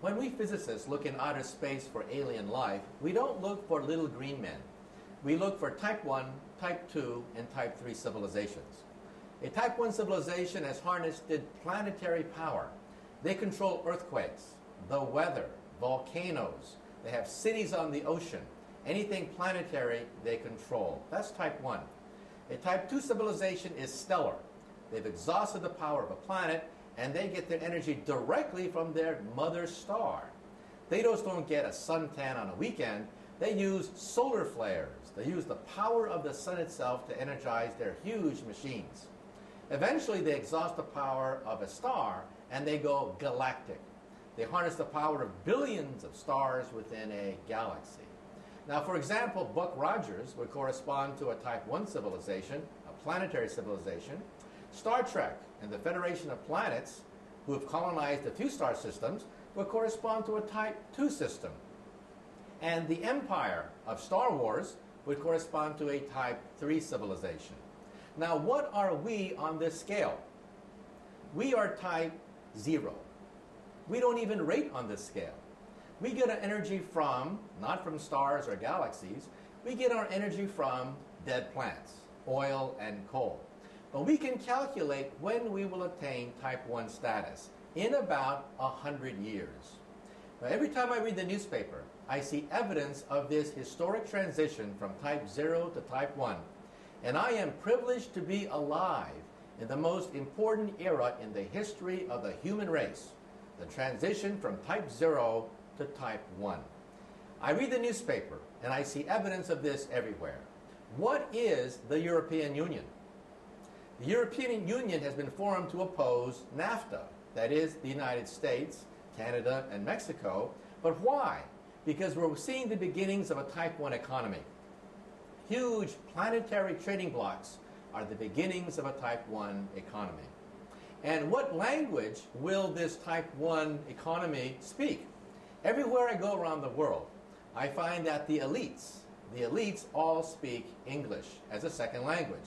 When we physicists look in outer space for alien life, we don't look for little green men. We look for type 1, type 2, and type 3 civilizations. A type 1 civilization has harnessed planetary power. They control earthquakes, the weather, volcanoes. They have cities on the ocean. Anything planetary, they control. That's type 1. A type 2 civilization is stellar. They've exhausted the power of a planet, and they get their energy directly from their mother star. They just don't get a suntan on a weekend. They use solar flares. They use the power of the sun itself to energize their huge machines. Eventually, they exhaust the power of a star, and they go galactic. They harness the power of billions of stars within a galaxy. Now, for example, Buck Rogers would correspond to a type 1 civilization, a planetary civilization. Star Trek and the Federation of Planets, who have colonized a few star systems, would correspond to a type 2 system. And the Empire of Star Wars would correspond to a type 3 civilization. Now, what are we on this scale? We are type 0. We don't even rate on this scale. We get our energy from, not from stars or galaxies, we get our energy from dead plants, oil and coal. But we can calculate when we will attain type 1 status, in about 100 years. Now, every time I read the newspaper, I see evidence of this historic transition from type 0 to type 1. And I am privileged to be alive in the most important era in the history of the human race, the transition from type 0 to type 1. I read the newspaper, and I see evidence of this everywhere. What is the European Union? The European Union has been formed to oppose NAFTA, that is, the United States, Canada, and Mexico. But why? Because we're seeing the beginnings of a type 1 economy. Huge planetary trading blocks are the beginnings of a type 1 economy. And what language will this type 1 economy speak? Everywhere I go around the world, I find that the elites all speak English as a second language.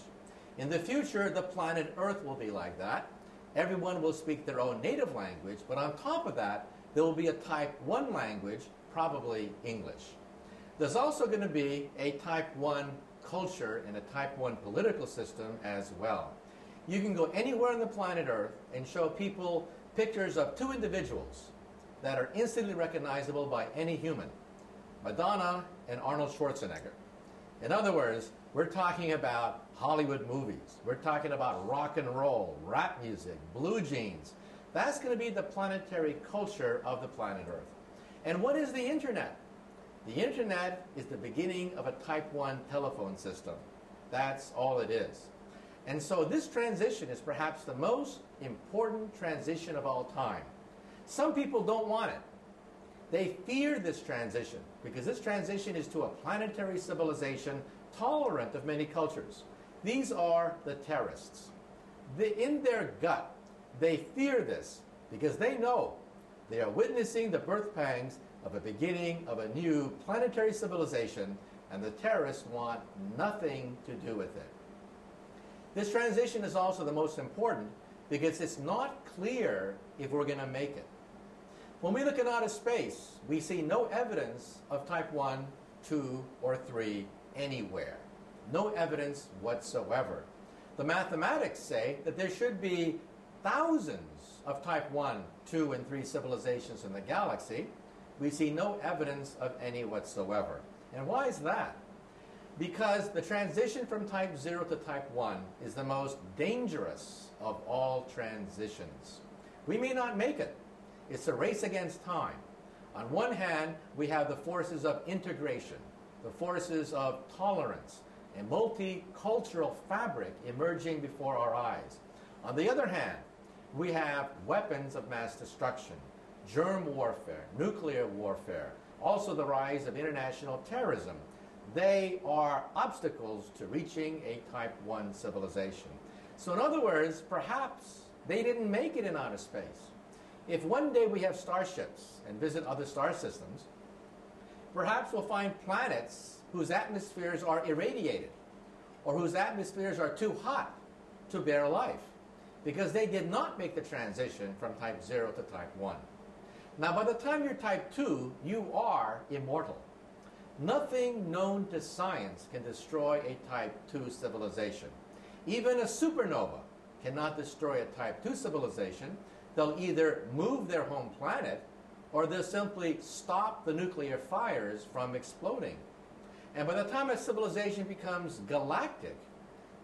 In the future, the planet Earth will be like that. Everyone will speak their own native language, but on top of that, there will be a type 1 language, probably English. There's also going to be a type 1 culture and a type 1 political system as well. You can go anywhere on the planet Earth and show people pictures of two individuals that are instantly recognizable by any human, Madonna and Arnold Schwarzenegger. In other words, we're talking about Hollywood movies. We're talking about rock and roll, rap music, blue jeans. That's going to be the planetary culture of the planet Earth. And what is the Internet? The Internet is the beginning of a type 1 telephone system. That's all it is. And so this transition is perhaps the most important transition of all time. Some people don't want it. They fear this transition because this transition is to a planetary civilization tolerant of many cultures. These are the terrorists. In their gut, they fear this because they know they are witnessing the birth pangs of a beginning of a new planetary civilization, and the terrorists want nothing to do with it. This transition is also the most important because it's not clear if we're going to make it. When we look at outer space, we see no evidence of type 1, 2, or 3 anywhere. No evidence whatsoever. The mathematics say that there should be thousands of type 1, 2, and 3 civilizations in the galaxy. We see no evidence of any whatsoever. And why is that? Because the transition from type 0 to type 1 is the most dangerous of all transitions. We may not make it. It's a race against time. On one hand, we have the forces of integration, the forces of tolerance, a multicultural fabric emerging before our eyes. On the other hand, we have weapons of mass destruction, germ warfare, nuclear warfare, also the rise of international terrorism. They are obstacles to reaching a type 1 civilization. So in other words, perhaps they didn't make it in outer space. If one day we have starships and visit other star systems, perhaps we'll find planets whose atmospheres are irradiated or whose atmospheres are too hot to bear life because they did not make the transition from type 0 to type 1. Now, by the time you're type 2, you are immortal. Nothing known to science can destroy a type 2 civilization. Even a supernova cannot destroy a type 2 civilization. They'll either move their home planet or they'll simply stop the nuclear fires from exploding. And by the time a civilization becomes galactic,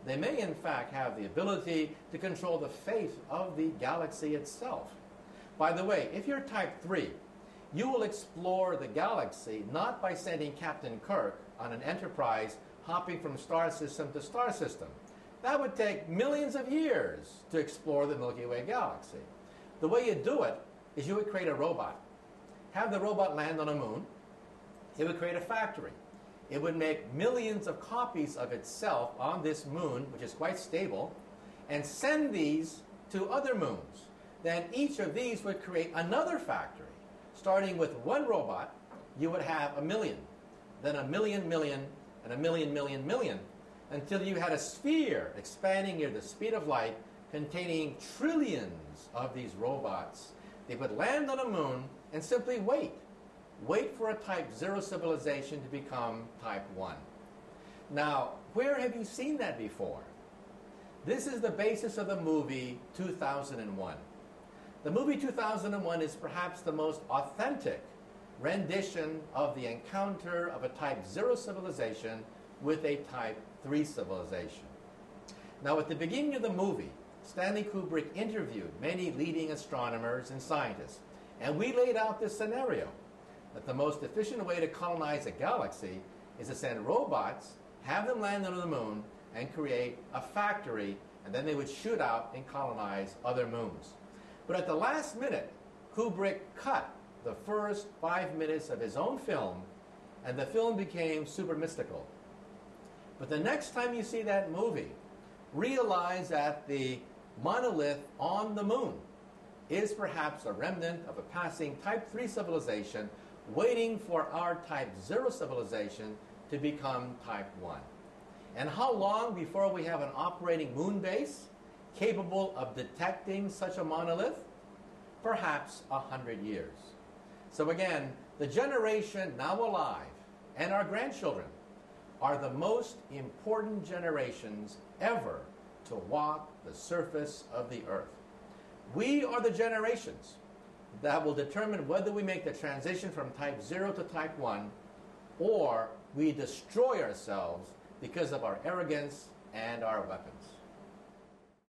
they may in fact have the ability to control the fate of the galaxy itself. By the way, if you're type 3, you will explore the galaxy not by sending Captain Kirk on an Enterprise hopping from star system to star system. That would take millions of years to explore the Milky Way galaxy. The way you do it is you would create a robot, have the robot land on a moon, it would create a factory. It would make millions of copies of itself on this moon, which is quite stable, and send these to other moons. Then each of these would create another factory. Starting with one robot, you would have a million, then a million million, and a million million million, until you had a sphere expanding near the speed of light, containing trillions of these robots. They would land on a moon and simply wait. Wait for a type 0 civilization to become type 1. Now, where have you seen that before? This is the basis of the movie 2001. The movie 2001 is perhaps the most authentic rendition of the encounter of a type 0 civilization with a type 3 civilization. Now, at the beginning of the movie, Stanley Kubrick interviewed many leading astronomers and scientists, and we laid out this scenario, that the most efficient way to colonize a galaxy is to send robots, have them land on the moon, and create a factory, and then they would shoot out and colonize other moons. But at the last minute, Kubrick cut the first 5 minutes of his own film, and the film became super mystical. But the next time you see that movie, realize that the monolith on the moon is perhaps a remnant of a passing type 3 civilization waiting for our type 0 civilization to become type 1. And how long before we have an operating moon base capable of detecting such a monolith? Perhaps 100 years. So again, the generation now alive and our grandchildren are the most important generations ever to walk the surface of the earth. We are the generations that will determine whether we make the transition from type 0 to type 1 or we destroy ourselves because of our arrogance and our weapons.